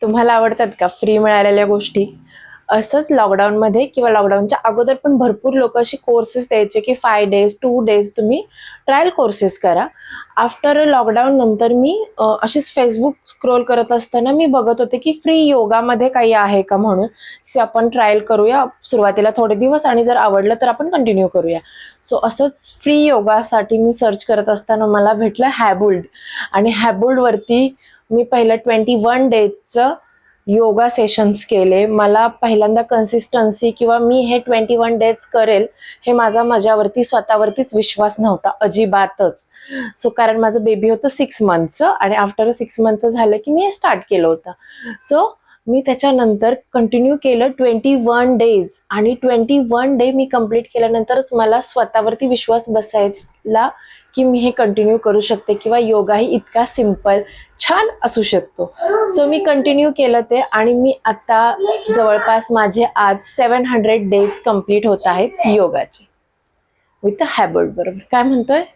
तुम्हाला आवडतात का फ्री मिळालेल्या गोष्टी? असंच लॉकडाऊनमध्ये किंवा लॉकडाऊनच्या अगोदर पण भरपूर लोक असे कोर्सेस द्यायचे की 5 डेज 2 डेज तुम्ही ट्रायल कोर्सेस करा. आफ्टर लॉकडाऊन नंतर मी अशीच फेसबुक स्क्रोल करत असताना मी बघत होते की फ्री योगामध्ये काही आहे का म्हणून, की आपण ट्रायल करूया सुरुवातीला थोडे दिवस आणि जर आवडलं तर आपण कंटिन्यू करूया. सो असंच फ्री योगासाठी मी सर्च करत असताना मला भेटलं हॅबुल्ड. आणि हॅबुल्डवरती मी पहिलं 21 डेजचं योगा सेशन्स केले. मला पहिल्यांदा कन्सिस्टन्सी किंवा मी हे 21 डेज करेल हे माझ्यावरती स्वतःवरतीच विश्वास नव्हता अजिबातच. सो कारण माझं बेबी होतं 6 मंथचं आणि आफ्टर 6 मंथचं झालं की मी हे स्टार्ट केलं होतं. सो मी त्याच्यानंतर कंटिन्यू केलं 21 डेज आणि 21 डे मी कंप्लीट केल्यानंतरच मला स्वतःवरती विश्वास बसायला की मी हे कंटिन्यू करू शकते किंवा योगाही इतका सिंपल छान असू शकतो. सो मी कंटिन्यू केलं ते आणि मी आता जवळपास माझे आज 700 डेज कंप्लीट होत आहेत योगाचे विथ हॅबिट बरोबर. काय म्हणतोय?